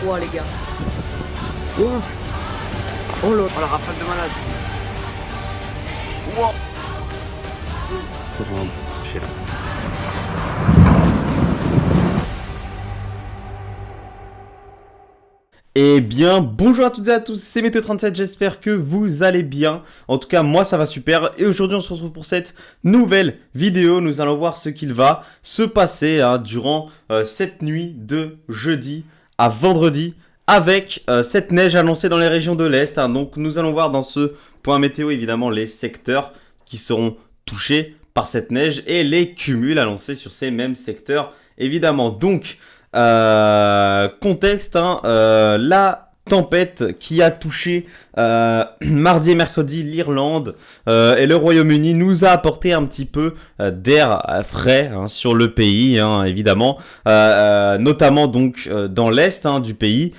froid, les gars. Oh, Oh là. oh la rafale de malade. Wow. Je sais là. Eh bien, bonjour à toutes et à tous, c'est Météo37, j'espère que vous allez bien. En tout cas, moi ça va super. Et aujourd'hui, on se retrouve pour cette nouvelle vidéo. Nous allons voir ce qu'il va se passer durant cette nuit de jeudi à vendredi avec cette neige annoncée dans les régions de l'Est. Donc, nous allons voir dans ce point météo, évidemment, les secteurs qui seront touchés par cette neige et les cumuls annoncés sur ces mêmes secteurs, évidemment. Donc, contexte, la tempête qui a touché mardi et mercredi l'Irlande et le Royaume-Uni nous a apporté un petit peu d'air frais sur le pays, évidemment, notamment donc dans l'est du pays,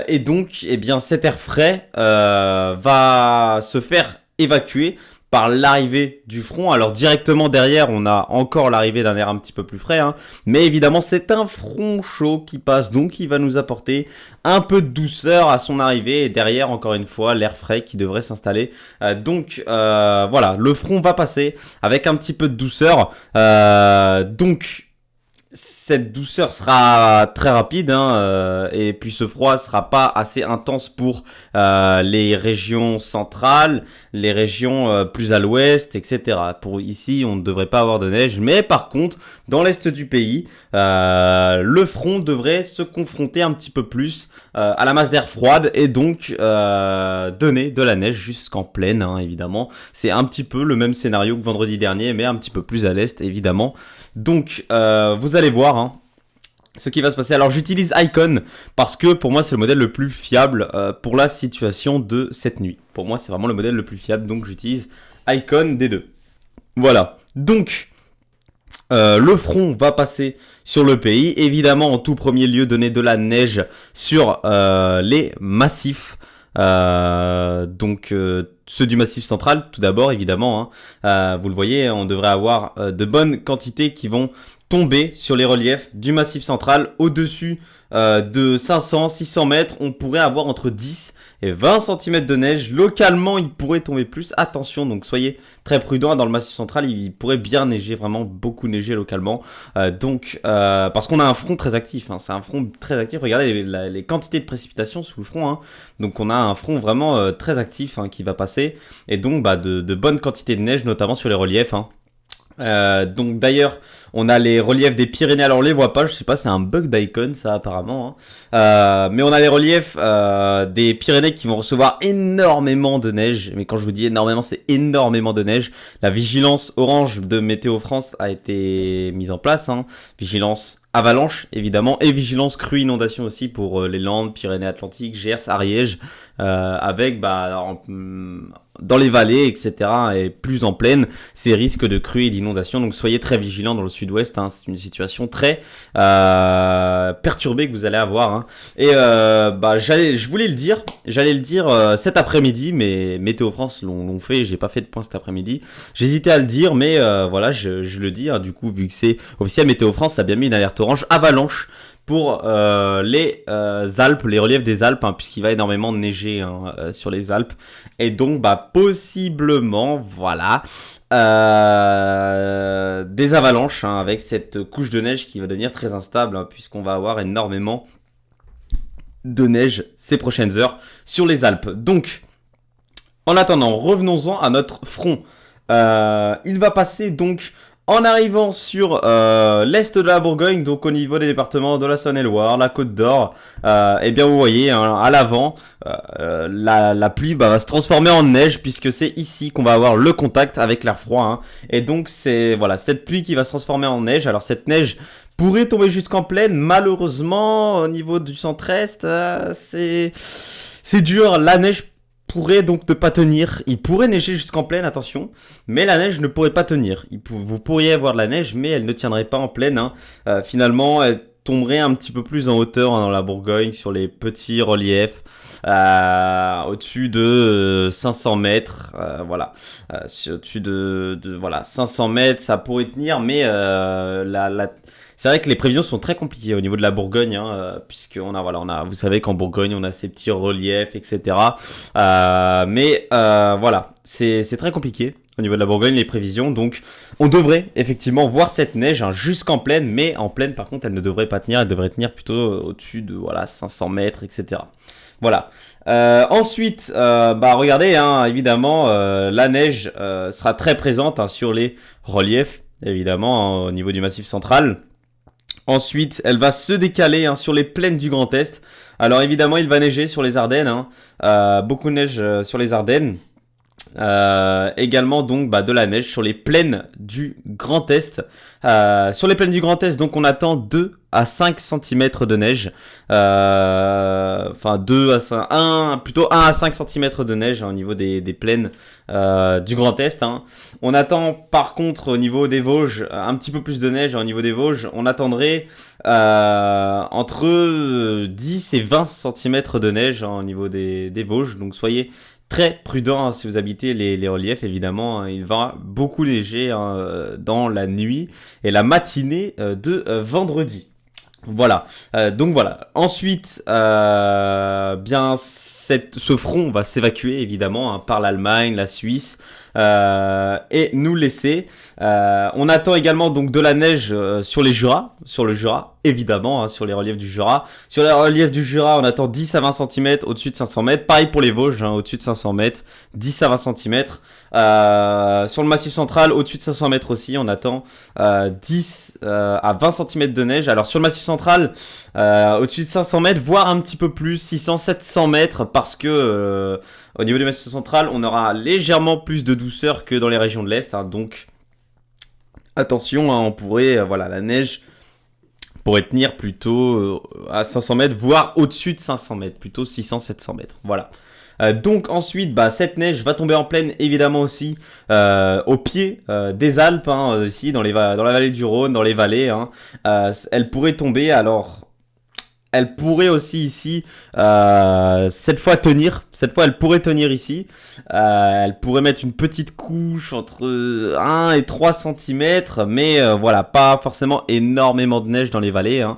et donc eh bien cet air frais va se faire évacuer par l'arrivée du front. Alors directement derrière, on a encore l'arrivée d'un air un petit peu plus frais, mais évidemment c'est un front chaud qui passe, donc il va nous apporter un peu de douceur à son arrivée, et derrière encore une fois l'air frais qui devrait s'installer. Donc voilà, le front va passer avec un petit peu de douceur, donc cette douceur sera très rapide, et puis ce froid sera pas assez intense pour les régions centrales, les régions plus à l'ouest, etc. Pour ici, on ne devrait pas avoir de neige, mais par contre, dans l'est du pays, le front devrait se confronter un petit peu plus à la masse d'air froide et donc donner de la neige jusqu'en plaine, évidemment. C'est un petit peu le même scénario que vendredi dernier, mais un petit peu plus à l'est, évidemment. Donc, vous allez voir ce qui va se passer. Alors, j'utilise Icon parce que pour moi, c'est le modèle le plus fiable pour la situation de cette nuit. Pour moi, c'est vraiment le modèle le plus fiable, donc j'utilise Icon des deux. Voilà. Donc, le front va passer sur le pays. Évidemment, en tout premier lieu, donner de la neige sur les massifs. Donc ceux du massif central tout d'abord, évidemment, vous le voyez, on devrait avoir de bonnes quantités qui vont tomber sur les reliefs du massif central. Au-dessus de 500-600 mètres, on pourrait avoir entre 10 et 20 cm de neige. Localement, il pourrait tomber plus. Attention, donc soyez très prudents. Dans le massif central, il pourrait bien neiger, vraiment beaucoup neiger localement. Parce qu'on a un front très actif. C'est un front très actif. Regardez les quantités de précipitations sous le front. Donc on a un front vraiment très actif qui va passer. Et donc de bonnes quantités de neige, notamment sur les reliefs. Donc d'ailleurs, on a les reliefs des Pyrénées. Alors on les voit pas, je sais pas, c'est un bug d'Icon ça apparemment. Mais on a les reliefs des Pyrénées qui vont recevoir énormément de neige. Mais quand je vous dis énormément, c'est énormément de neige. La vigilance orange de Météo France a été mise en place. Vigilance avalanche évidemment et vigilance crue inondation aussi pour les Landes, Pyrénées-Atlantiques, Gers, Ariège, avec dans les vallées, etc. et plus en plaine, ces risques de crues et d'inondation. Donc soyez très vigilants dans le sud-ouest. C'est une situation très perturbée que vous allez avoir. Et je voulais le dire, j'allais le dire cet après-midi, mais Météo France l'ont fait. J'ai pas fait de point cet après-midi. J'hésitais à le dire, mais voilà, je le dis. Du coup, vu que c'est officiel, Météo France a bien mis une alerte orange avalanche pour les Alpes, les reliefs des Alpes, puisqu'il va énormément neiger sur les Alpes. Et donc, possiblement, voilà, des avalanches avec cette couche de neige qui va devenir très instable, puisqu'on va avoir énormément de neige ces prochaines heures sur les Alpes. Donc, en attendant, revenons-en à notre front. Il va passer donc en arrivant sur l'est de la Bourgogne, donc au niveau des départements de la Saône-et-Loire, la Côte d'Or, et bien vous voyez à l'avant, la pluie va se transformer en neige puisque c'est ici qu'on va avoir le contact avec l'air froid. Et donc c'est voilà cette pluie qui va se transformer en neige. Alors cette neige pourrait tomber jusqu'en plaine, malheureusement au niveau du centre-est, c'est dur. La neige pourrait donc ne pas tenir. Il pourrait neiger jusqu'en plaine, attention, mais la neige ne pourrait pas tenir. Vous pourriez avoir de la neige, mais elle ne tiendrait pas en plaine. Finalement, elle tomberait un petit peu plus en hauteur dans la Bourgogne, sur les petits reliefs, au-dessus de 500 mètres. Voilà, au-dessus de 500 mètres, ça pourrait tenir, mais c'est vrai que les prévisions sont très compliquées au niveau de la Bourgogne, hein, puisque vous savez qu'en Bourgogne, on a ces petits reliefs, etc. Mais voilà, c'est très compliqué au niveau de la Bourgogne, les prévisions. Donc, on devrait effectivement voir cette neige hein, jusqu'en plaine, mais en plaine, par contre, elle ne devrait pas tenir. Elle devrait tenir plutôt au-dessus de 500 mètres, etc. Voilà. Ensuite, regardez, hein, évidemment, la neige sera très présente hein, sur les reliefs, évidemment, hein, au niveau du Massif central. Ensuite, elle va se décaler hein, sur les plaines du Grand Est. Alors évidemment, il va neiger sur les Ardennes. Hein. Beaucoup de neige sur les Ardennes. Également donc de la neige sur les plaines du Grand Est. Sur les plaines du Grand Est, donc on attend 2 à 5 cm de neige. Enfin 2 à 5, plutôt 1 à 5 cm de neige hein, au niveau des plaines du Grand Est. Hein. On attend par contre au niveau des Vosges un petit peu plus de neige. Au niveau des Vosges, on attendrait entre 10 et 20 cm de neige hein, au niveau des Vosges. Donc soyez très prudent hein, si vous habitez les reliefs, évidemment. Hein, il va beaucoup neiger hein, dans la nuit et la matinée de vendredi. Voilà. Donc voilà. Ensuite, ce front va s'évacuer évidemment hein, par l'Allemagne, la Suisse. Et nous laisser. On attend également donc de la neige sur le Jura, évidemment, hein, sur les reliefs du Jura. Sur les reliefs du Jura, on attend 10 à 20 cm au-dessus de 500 mètres. Pareil pour les Vosges, hein, au-dessus de 500 mètres, 10 à 20 cm. Sur le Massif central, au-dessus de 500 mètres aussi, on attend 10 à 20 cm de neige. Alors sur le Massif central, au-dessus de 500 mètres, voire un petit peu plus, 600, 700 mètres, parce que au niveau du Massif central, on aura légèrement plus de douceur que dans les régions de l'Est. Hein, donc attention, hein, on pourrait, la neige pourrait tenir plutôt à 500 mètres, voire au-dessus de 500 mètres, plutôt 600, 700 mètres. Voilà. Donc ensuite, cette neige va tomber en plaine évidemment aussi au pied des Alpes, hein, ici dans la vallée du Rhône, dans les vallées. Hein. Elle pourrait tomber, alors elle pourrait aussi ici, cette fois elle pourrait tenir ici. Elle pourrait mettre une petite couche entre 1 et 3 cm, mais pas forcément énormément de neige dans les vallées. Hein.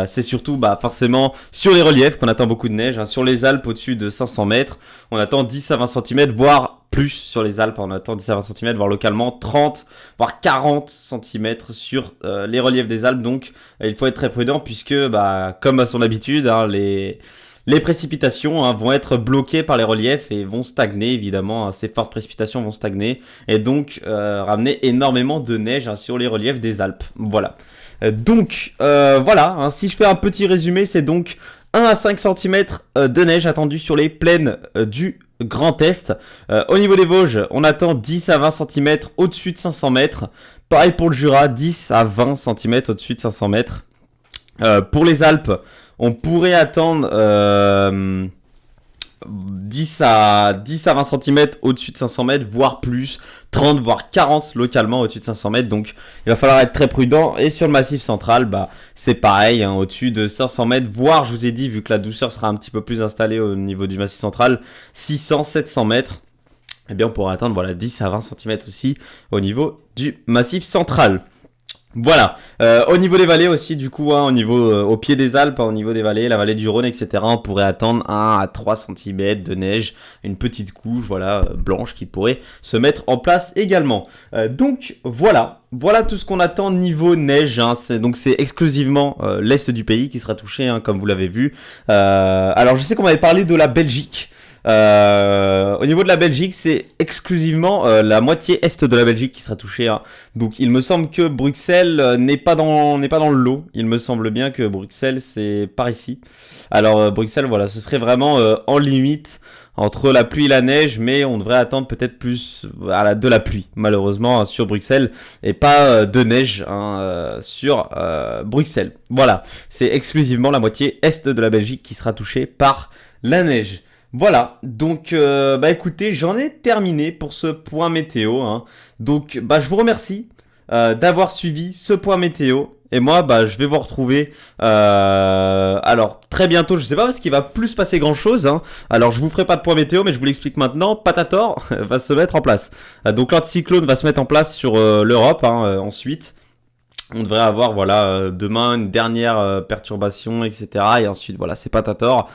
C'est surtout forcément sur les reliefs qu'on attend beaucoup de neige. Hein. Sur les Alpes au-dessus de 500 mètres, on attend 10 à 20 cm, voire plus sur les Alpes, on attend 10 à 20 cm, voire localement 30, voire 40 cm sur les reliefs des Alpes. Donc il faut être très prudent puisque, comme à son habitude, hein, les précipitations hein, vont être bloquées par les reliefs et vont stagner évidemment. Hein, ces fortes précipitations vont stagner et donc ramener énormément de neige hein, sur les reliefs des Alpes. Voilà. Donc voilà, hein, si je fais un petit résumé, c'est donc 1 à 5 cm de neige attendue sur les plaines du Grand Est. Au niveau des Vosges, on attend 10 à 20 cm au-dessus de 500 mètres. Pareil pour le Jura, 10 à 20 cm au-dessus de 500 mètres. Pour les Alpes, on pourrait attendre 10 à 20 cm au-dessus de 500 mètres, voire plus, 30 voire 40 localement au-dessus de 500 mètres. Donc il va falloir être très prudent. Et sur le Massif central, c'est pareil, hein, au-dessus de 500 mètres, voire je vous ai dit, vu que la douceur sera un petit peu plus installée au niveau du Massif central, 600, 700 mètres. Eh bien on pourra atteindre 10 à 20 cm aussi au niveau du Massif central. Voilà, au niveau des vallées aussi, du coup, hein, au pied des Alpes, hein, au niveau des vallées, la vallée du Rhône, etc., on pourrait attendre 1 à 3 cm de neige, une petite couche, blanche qui pourrait se mettre en place également. Donc, voilà tout ce qu'on attend niveau neige, hein, c'est exclusivement l'Est du pays qui sera touché, hein, comme vous l'avez vu. Alors, je sais qu'on avait parlé de la Belgique. Au niveau de la Belgique, c'est exclusivement la moitié est de la Belgique qui sera touchée. Hein. Donc, il me semble que Bruxelles n'est pas dans le lot. Il me semble bien que Bruxelles, c'est par ici. Alors, Bruxelles, ce serait vraiment en limite entre la pluie et la neige, mais on devrait attendre peut-être plus de la pluie, malheureusement, hein, sur Bruxelles, et pas de neige hein, sur Bruxelles. Voilà, c'est exclusivement la moitié est de la Belgique qui sera touchée par la neige. Voilà, donc écoutez, j'en ai terminé pour ce point météo. Hein. Donc je vous remercie d'avoir suivi ce point météo. Et moi, je vais vous retrouver alors très bientôt, je sais pas parce qu'il va plus se passer grand chose. Hein. Alors je vous ferai pas de point météo, mais je vous l'explique maintenant. Patator va se mettre en place. Donc l'anticyclone va se mettre en place sur l'Europe hein, ensuite. On devrait avoir demain une dernière perturbation, etc. Et ensuite voilà, c'est Patator,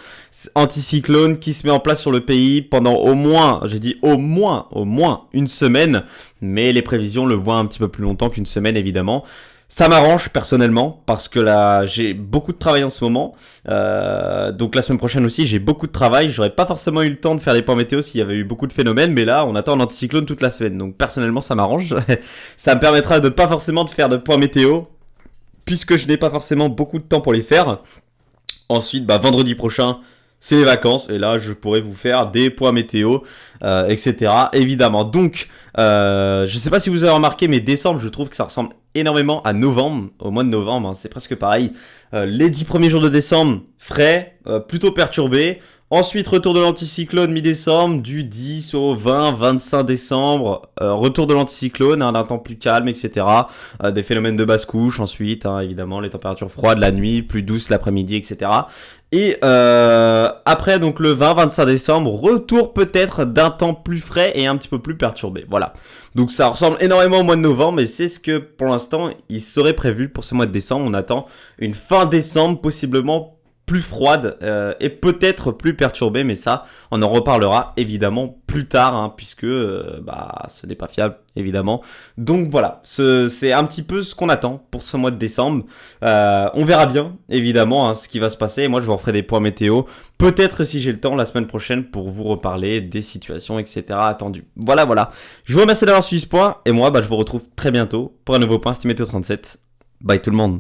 anticyclone qui se met en place sur le pays pendant au moins, j'ai dit au moins une semaine, mais les prévisions le voient un petit peu plus longtemps qu'une semaine évidemment. Ça m'arrange personnellement parce que là j'ai beaucoup de travail en ce moment, donc la semaine prochaine aussi j'ai beaucoup de travail. J'aurais pas forcément eu le temps de faire des points météo s'il y avait eu beaucoup de phénomènes, mais là on attend un anticyclone toute la semaine, donc personnellement ça m'arrange. Ça me permettra de pas forcément de faire de points météo puisque je n'ai pas forcément beaucoup de temps pour les faire. Ensuite vendredi prochain c'est les vacances et là je pourrais vous faire des points météo, etc. évidemment. Donc je sais pas si vous avez remarqué, mais décembre je trouve que ça ressemble énormément à novembre, au mois de novembre, hein, c'est presque pareil. Les 10 premiers jours de décembre, frais, plutôt perturbés. Ensuite, retour de l'anticyclone mi-décembre, du 10 au 20-25 décembre. Retour de l'anticyclone, un temps plus calme, etc. Des phénomènes de basse couche ensuite, hein, évidemment, les températures froides la nuit, plus douces l'après-midi, etc. Et après, donc le 20-25 décembre, retour peut-être d'un temps plus frais et un petit peu plus perturbé. Voilà. Donc ça ressemble énormément au mois de novembre, mais c'est ce que pour l'instant, il serait prévu pour ce mois de décembre. On attend une fin décembre, possiblement plus froide et peut-être plus perturbée, mais ça, on en reparlera évidemment plus tard, hein, puisque ce n'est pas fiable, évidemment. Donc voilà, c'est un petit peu ce qu'on attend pour ce mois de décembre. On verra bien, évidemment, hein, ce qui va se passer. Et moi, je vous referai des points météo, peut-être si j'ai le temps, la semaine prochaine, pour vous reparler des situations, etc. attendues. Voilà. Je vous remercie d'avoir suivi ce point, et moi, je vous retrouve très bientôt pour un nouveau point Steam Météo 37. Bye tout le monde.